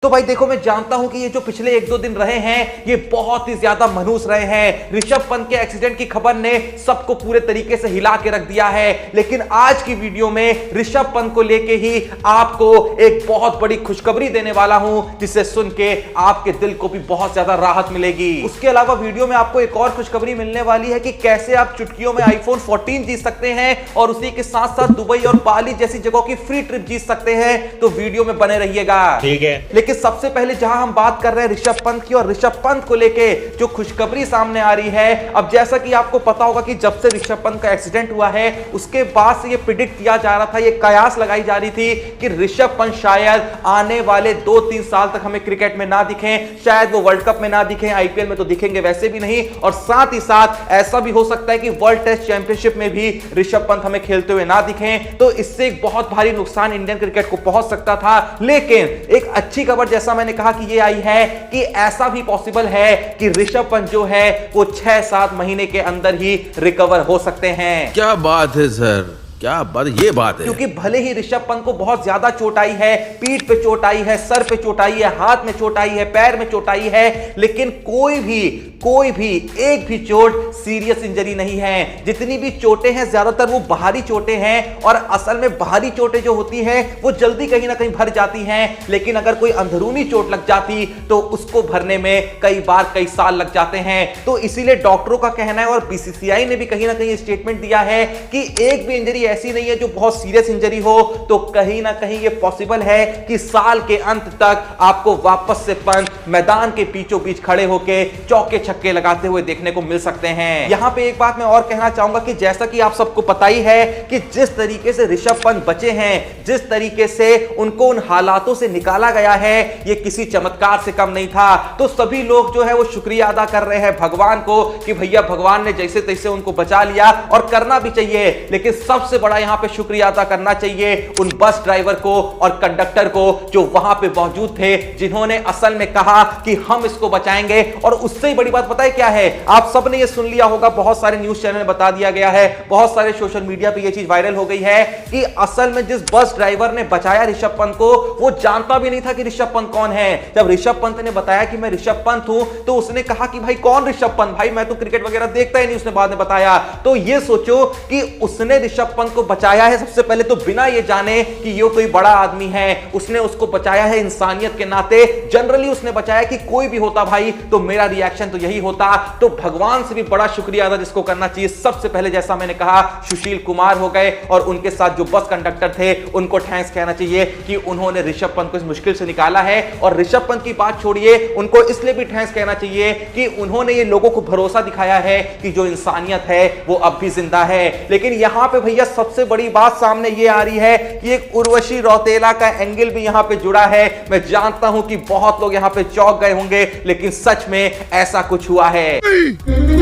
तो भाई देखो, मैं जानता हूं कि ये जो पिछले एक दो दिन रहे हैं ये बहुत ही ज्यादा मनहूस रहे हैं। ऋषभ पंत के एक्सीडेंट की खबर ने सबको पूरे तरीके से हिला के रख दिया है, लेकिन आज की वीडियो में ऋषभ पंत को लेके ही आपको एक बहुत बड़ी खुशखबरी देने वाला हूं, जिसे सुन के आपके दिल को भी बहुत ज्यादा राहत मिलेगी। उसके अलावा वीडियो में आपको एक और खुशखबरी मिलने वाली है कि कैसे आप चुटकियों में आईफोन 14 जीत सकते हैं और उसी के साथ साथ दुबई और बाली जैसी जगहों की फ्री ट्रिप जीत सकते हैं। तो वीडियो में बने रहिएगा, ठीक है। लेकिन सबसे पहले जहां हम बात कर रहे हैं ऋषभ पंत की, और ऋषभ पंत को लेके जो खुशखबरी सामने आ रही है, अब जैसा कि आपको पता होगा कि जब से ऋषभ पंत का एक्सीडेंट हुआ है उसके बाद से ये प्रिडिक्ट किया जा रहा था, ये कयास लगाई जा रही थी कि ऋषभ पंत शायद आने वाले 2-3 साल तक हमें क्रिकेट में ना दिखें, शायद वो वर्ल्ड कप में ना दिखें, आईपीएल में तो दिखेंगे वैसे भी नहीं, और साथ ही साथ ऐसा भी हो सकता है कि वर्ल्ड टेस्ट चैंपियनशिप में भी ऋषभ पंत हमें खेलते हुए ना दिखें। तो इससे एक बहुत भारी नुकसान इंडियन क्रिकेट को पहुंच सकता था। लेकिन एक अच्छी खबर जैसा मैंने कहा कि ये आई है कि ऐसा भी पॉसिबल है कि ऋषभ पंत जो है वो 6-7 महीने के अंदर ही रिकवर हो सकते हैं। क्या बात है सर, क्या बात, ये बात है। क्योंकि भले ही ऋषभ पंत को बहुत ज्यादा चोट आई है, पीठ पे चोट आई है, सर पे चोट आई है, हाथ में चोट आई है, पैर में चोट आई है, लेकिन कोई भी एक भी चोट सीरियस इंजरी नहीं है। जितनी भी चोटें हैं ज्यादातर वो बाहरी चोटें हैं, और असल में बाहरी चोटें जो होती हैं वो जल्दी कहीं ना कहीं भर जाती हैं, लेकिन अगर कोई अंदरूनी चोट लग जाती तो उसको भरने में कई बार कई साल लग जाते हैं। तो इसीलिए डॉक्टरों का कहना है, और बीसीसीआई ने भी कहीं ना कहीं स्टेटमेंट दिया है कि एक भी इंजरी ऐसी नहीं है जो बहुत सीरियस इंजरी हो, तो कहीं ना कहीं ये पॉसिबल है कि साल के अंत तक आपको वापस से पंत मैदान के बीचों बीच खड़े होकर चौके छक्के लगाते हुए देखने को मिल सकते हैं। यहां पे एक बात मैं और कहना चाहूंगा कि जैसा कि आप सबको पता ही है कि जिस तरीके से ऋषभ पंत बचे हैं, जिस तरीके से उनको उन हालातों से निकाला गया है, ये किसी चमत्कार से कम नहीं था। तो सभी लोग जो है वो शुक्रिया अदा कर रहे हैं भगवान को कि भैया भगवान ने जैसे तैसे उनको बचा लिया, और करना भी चाहिए। लेकिन सबसे बड़ा यहां पे शुक्रिया अदा करना चाहिए उन बस ड्राइवर को और कंडक्टर को जो वहां पे मौजूद थे, जिन्होंने असल में कहा कि हम इसको बचाएंगे। और उससे बड़ी बात पता है क्या है, आप सबने ये सुन लिया होगा, बहुत सारे न्यूज चैनल में बता दिया गया है, बहुत सारे सोशल मीडिया पे ये चीज वायरल हो गई है कि असल में जिस बस ड्राइवर ने बचाया ऋषभ पंत को, वो जानता भी नहीं था कि ऋषभ पंत कौन है। जब ऋषभ पंत ने बताया कि मैं ऋषभ पंत हूं, तो उसने कहा कि भाई कौन ऋषभ पंत, भाई मैं तो क्रिकेट वगैरह देखता ही नहीं, उसने बाद में बताया। तो ये सोचो कि उसने ऋषभ पंत को बचाया है सबसे पहले तो बिना ये जाने कि ये कोई बड़ा आदमी है, उसने उसको बचाया है इंसानियत के नाते। जनरली उसने बचाया कि कोई भी होता भाई तो मेरा रिएक्शन तो यही होता। तो भगवान से भी बड़ा शुक्रिया अदा जिसको करना चाहिए, सबसे पहले जैसा मैंने कहा सुशील कुमार हो गए, और उनके साथ जो बस कंडक्टर थे उनको थैंक्स कहना चाहिए कि उन्होंने ऋषभ पंत को इस मुश्किल से निकाला है। और ऋषभ पंत की बात छोड़िए, उनको इसलिए भी थैंक्स कहना चाहिए कि उन्होंने ये लोगों को भरोसा दिखाया है कि जो इंसानियत है वो अब भी जिंदा है। लेकिन यहां पे भैया सबसे बड़ी बात सामने ये आ रही है कि एक उर्वशी रौतेला का एंगल भी यहां पे जुड़ा है। मैं जानता हूं कि बहुत लोग यहां पे चौंक गए होंगे, लेकिन सच में ऐसा कुछ हुआ है।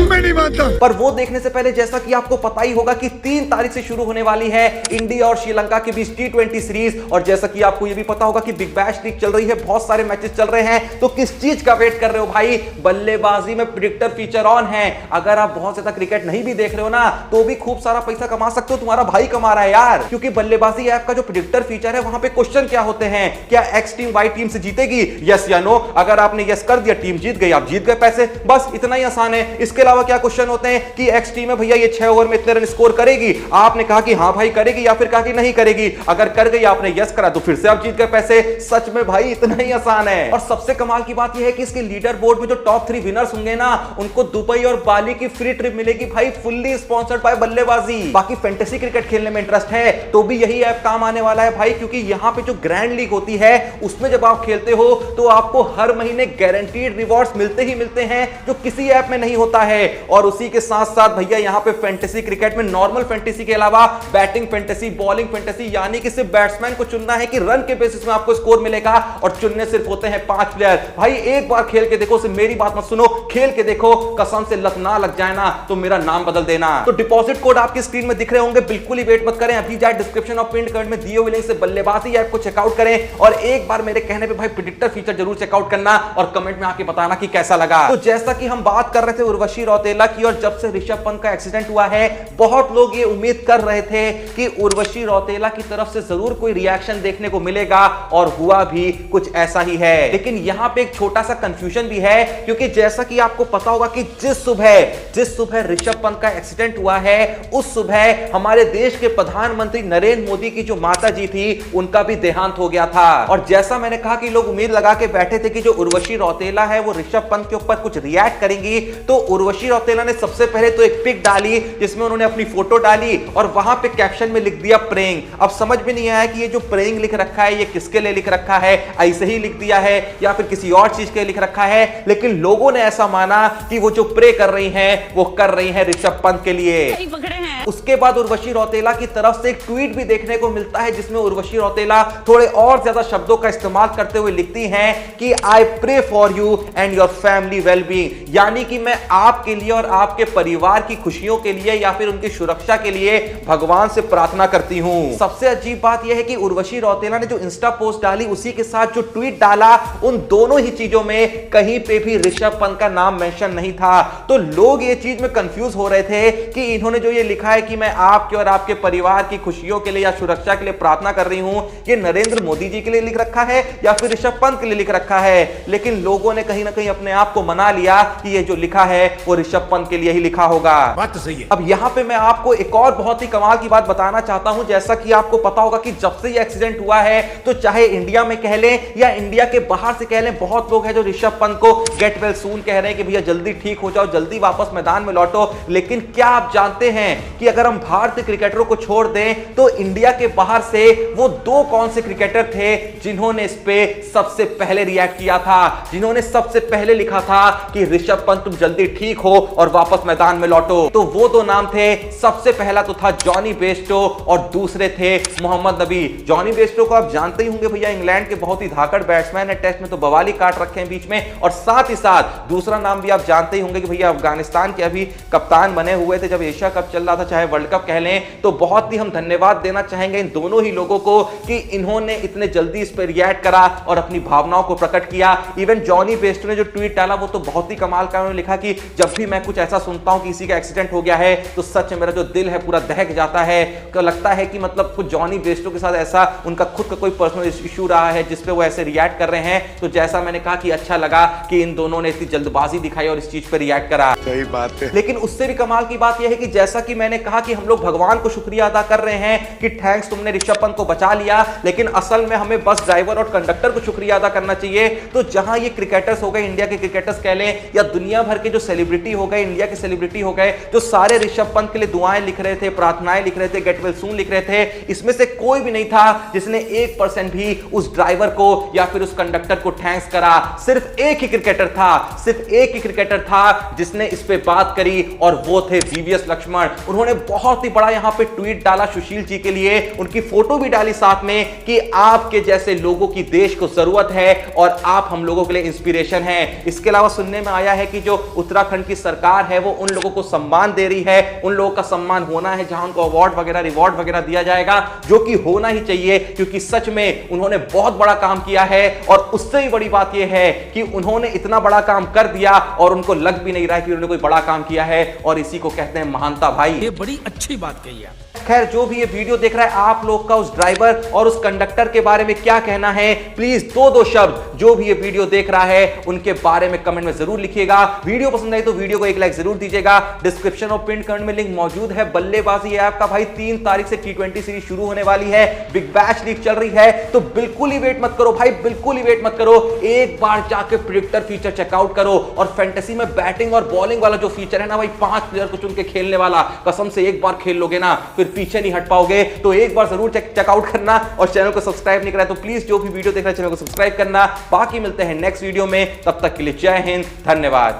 मैं नहीं मानता। पर वो देखने से पहले जैसा कि आपको पता ही होगा कि 3 तारीख से शुरू होने वाली है इंडिया और श्रीलंका के बीच T20 सीरीज, और जैसा कि आपको ये भी पता होगा कि बिग बैश लीग चल रही है, बहुत सारे मैचेस चल रहे हैं। तो किस चीज का वेट कर रहे हो भाई? बल्लेबाजी में प्रेडिक्टर फीचर ऑन है। अगर आप बहुत ज्यादा क्रिकेट नहीं भी देख रहे हो ना, तो भी खूब सारा पैसा कमा सकते हो, तुम्हारा भाई कमा रहा है यार। क्योंकि बल्लेबाजी ऐप का जो प्रेडिक्टर फीचर है, वहां पे क्वेश्चन क्या होते हैं, क्या एक्स टीम वाई टीम से जीतेगी, यस या नो। अगर आपने यस कर दिया, टीम जीत गई, आप जीत गए पैसे, बस इतना ही आसान है। इसके अलावा क्या क्वेश्चन होते हैं कि एक्स टीम है भैया ये 6 ओवर में इतने रन स्कोर करेगी, आपने कहा कि हां भाई करेगी, या फिर कहा कि नहीं करेगी। अगर कर गई, आपने यस करा, तो फिर से आप जीत गए पैसे। सच में भाई इतना ही आसान है। और सबसे कमाल की बात यह है कि इसके लीडर बोर्ड में जो टॉप 3 विनर्स होंगे ना, उनको दुबई और बाली की फ्री ट्रिप मिलेगी भाई, फुल्ली स्पॉन्सर्ड बाय बल्लेबाजी। बाकी फैंटेसी क्रिकेट खेलने में इंटरेस्ट है तो भी यही ऐप काम आने वाला है भाई, क्योंकि यहां पे जो ग्रैंड लीग होती है उसमें जब आप खेलते हो तो आपको हर महीने गारंटीड रिवॉर्ड्स मिलते ही मिलते हैं, जो किसी ऐप में नहीं होता है। और उसी के साथ साथ भैया यहां पे फैंटेसी क्रिकेट में नॉर्मल फैंटेसी के अलावा बैटिंग फैंटेसी, बॉलिंग फैंटेसी, यानी कि सिर्फ बैट्समैन को चुनना है कि रन के बेसिस में आपको स्कोर मिलेगा, और चुनने सिर्फ होते हैं 5 प्लेयर। भाई एक बार खेल के देखो, सिर्फ मेरी बात मत सुनो, खेल के देखो, कसम से लत ना लग जाए ना तो मेरा नाम बदल देना। तो डिपॉजिट कोड आपकी स्क्रीन में दिख रहे होंगे, बिल्कुल ही वेट मत करें, अभी जाए डिस्क्रिप्शन और पिन कमेंट में दिए हुए लिंक से बल्लेबाजी ऐप को चेकआउट करें और एक बार मेरे कहने पे भाई प्रेडिक्टर फीचर जरूर चेकआउट करना और कमेंट में आके बताना कि कैसा लगा। तो जैसा कि हम बात कर रहे थे उर्वशी रौतेला की, और जब से ऋषभ पंत का एक्सीडेंट हुआ है बहुत लोग ये उम्मीद कर रहे थे कि उर्वशी रौतेला की तरफ से जरूर कोई रिएक्शन देखने को मिलेगा, और हुआ भी कुछ ऐसा ही है। लेकिन यहां पे एक छोटा सा कंफ्यूजन भी है, क्योंकि जैसा कि आपको पता होगा कि जिस सुबह ऋषभ पंत का एक्सीडेंट हुआ है उस सुबह हमारे देश के प्रधानमंत्री नरेंद्र मोदी की जो माता जी थी उनका भी देहांत हो गया था। और जैसा मैंने कहा कि लोग उम्मीद लगा के बैठे थे कि जो उर्वशी रौतेला है वो ऋषभ पंत के ऊपर कुछ रिएक्ट करेंगी, तो उर्वशी रौतेला ने सबसे पहले तो एक पिक डाली जिसमें उन्होंने अपनी फोटो डाली और वहां पे कैप्शन में लिख दिया प्रेइंग। अब समझ में नहीं आया कि ये जो प्रेइंग लिख रखा है ये किसके लिए लिख रखा है, ऐसे ही लिख दिया है या फिर किसी और चीज के लिए लिख रखा है, लेकिन लोगों ने ऐसा माना कि वो जो प्रे कर रही हैं वो कर रही हैं ऋषभ पंत के लिए। उसके बाद उर्वशी रौतेला की तरफ से एक ट्वीट भी देखने को मिलता है जिसमें उर्वशी रौतेला थोड़े और ज्यादा शब्दों का इस्तेमाल करते हुए लिखती हैं कि I pray for you and your family wellbeing, यानी कि मैं आपके लिए और आपके परिवार की खुशियों के लिए या फिर उनकी सुरक्षा के लिए भगवान से प्रार्थना करती हूं। सबसे अजीब बात यह है कि उर्वशी रौतेला ने जो इंस्टा पोस्ट डाली उसी के साथ जो ट्वीट डाला, उन दोनों ही चीजों में कहीं पे भी ऋषभ पंत का नाम मेंशन नहीं था। तो लोग ये चीज में कंफ्यूज हो रहे थे कि इन्होंने जो ये लिखा है कि मैं आपके और आपके परिवार की खुशियों के लिए या सुरक्षा के लिए प्रार्थना कर रही हूं, ये नरेंद्र मोदी जी के लिए लिख रखा है या फिर ऋषभ पंत के लिए लिख रखा है। लेकिन लोगों ने कहीं ना कहीं अपने आप को मना लिया कि ये जो लिखा है वो ऋषभ पंत के लिए ही लिखा होगा। बात तो सही है। अब यहां पे मैं आपको एक और बहुत ही कमाल की बात बताना चाहता हूं। जैसा कि आपको पता होगा कि जब से ये एक्सीडेंट हुआ है तो चाहे इंडिया में कह लें या इंडिया के बाहर से कह लें, बहुत लोग हैं जो ऋषभ पंत को गेट वेल सून कह रहे हैं कि भैया जल्दी ठीक हो जाओ, जल्दी वापस मैदान में लौटो। लेकिन क्या आप जानते हैं कि अगर हम भारतीय क्रिकेटरों को छोड़ दें तो इंडिया के बाहर से वो दो कौन से क्रिकेटर थे जिन्होंने इस पे सबसे पहले रिएक्ट किया था, जिन्होंने सबसे पहले लिखा था कि ऋषभ पंत तुम जल्दी ठीक हो और वापस मैदान में लौटो? तो वो दो नाम थे, सबसे पहला तो था जॉनी बेस्टो और दूसरे थे मोहम्मद नबी। जॉनी बेस्टो को आप जानते ही होंगे भैया, इंग्लैंड के बहुत ही धाकड़ बैट्समैन है, टेस्ट में तो बवाली काट रखे हैं बीच में। और साथ ही साथ दूसरा नाम भी आप जानते ही होंगे कि भैया अफगानिस्तान के अभी कप्तान बने हुए थे जब एशिया कप चल रहा था, चाहे वर्ल्ड कप कह लें। तो बहुत ही हम धन्यवाद देना चाहेंगे इन दोनों ही लोगों को कि इन्होंने इतने जल्दी इस पर रिएक्ट करा और अपनी भावनाओं को प्रकट किया। इवन जॉनी बेस्टो ने जो ट्वीट डाला वो तो बहुत ही कमाल का, उन्होंने लिखा कि जब भी मैं कुछ ऐसा सुनता हूं कि किसी का एक्सीडेंट हो गया है तो सच में मेरा जो दिल है पूरा दहक जाता है। तो लगता है कि मतलब कुछ जॉनी बेस्टो के साथ ऐसा उनका खुद का कोई पर्सनल इशू रहा है जिसपे वो ऐसे रिएक्ट कर रहे हैं। तो जैसा मैंने कहा कि अच्छा लगा कि इन दोनों ने इतनी जल्दबाजी दिखाई और इस चीज पर रिएक्ट करा। सही बात है। लेकिन उससे भी कमाल की बात यह है कि जैसा कि मैंने कहा कि हम लोग भगवान को शुक्रिया अदा कर रहे हैं कि थैंक्स तुमने ऋषभ पंत को बचा लिया, लेकिन असल में हमें बस ड्राइवर और कंडक्टर को शुक्रिया अदा करना चाहिए। तो जहां ये क्रिकेटर्स हो गए, इंडिया के क्रिकेटर्स कह लें या दुनिया भर के जो सेलिब्रिटी हो गए, इंडिया के सेलिब्रिटी हो गए, जो सारे ऋषभ पंत के लिए दुआएं लिख रहे थे, प्रार्थनाएं लिख रहे थे, गेट वेल सून लिख रहे थे, इसमें से कोई भी नहीं था जिसने 1% भी उस ड्राइवर को या फिर उस कंडक्टर को थैंक्स करा। सिर्फ एक ही क्रिकेटर था जिसने इस पे बात करी और वो थे वीवीएस लक्ष्मण। उन्होंने बहुत ही बड़ा यहां पे ट्वीट डाला सुशील जी के लिए, उनकी फोटो भी डाली साथ में कि आपके जैसे लोगों की देश को जरूरत है और आप हम लोगों के लिए इंस्पिरेशन हैं। इसके अलावा सुनने में आया है कि जो उत्तराखंड की सरकार है वो उन लोगों को सम्मान दे रही है, उन लोगों का सम्मान होना है जहां उनको अवार्ड वगैरह रिवॉर्ड वगैरह दिया जाएगा, जो कि होना ही चाहिए क्योंकि सच में उन्होंने बहुत बड़ा काम किया है। और उससे भी बड़ी बात यह है कि उन्होंने इतना बड़ा काम कर दिया और उनको लग भी नहीं रहा है कि उन्होंने कोई बड़ा काम किया है, और इसी को कहते हैं महानता भाई। ये बड़ी अच्छी बात कही है। खैर जो भी ये वीडियो देख रहा है, आप लोग का उस ड्राइवर और उस कंडक्टर के बारे में क्या कहना है, प्लीज दो शब्द जो भी ये वीडियो देख रहा है उनके बारे में कमेंट में जरूर लिखिएगा। वीडियो पसंद आई तो वीडियो को एक लाइक जरूर दीजिएगा। डिस्क्रिप्शन और पिन कमेंट में लिंक मौजूद है बल्लेबाजी ऐप का। भाई 3 तारीख से T20 सीरीज शुरू होने वाली है, बिग बैश लीग चल रही है, तो बिल्कुल ही वेट मत करो भाई, बिल्कुल ही वेट मत करो। एक बार जाके प्रेडिक्टर फीचर चेकआउट करो और फैंटेसी में बैटिंग और बॉलिंग वाला जो फीचर है ना भाई, 5 प्लेयर को चुन के खेलने वाला, कसम से एक बार खेल लोगे ना फिर पीछे नहीं हट पाओगे। तो एक बार जरूर चेकआउट करना और चैनल को सब्सक्राइब नहीं करा तो प्लीज जो भी वीडियो देख रहा है चैनल को सब्सक्राइब करना। बाकी मिलते हैं नेक्स्ट वीडियो में, तब तक के लिए जय हिंद, धन्यवाद।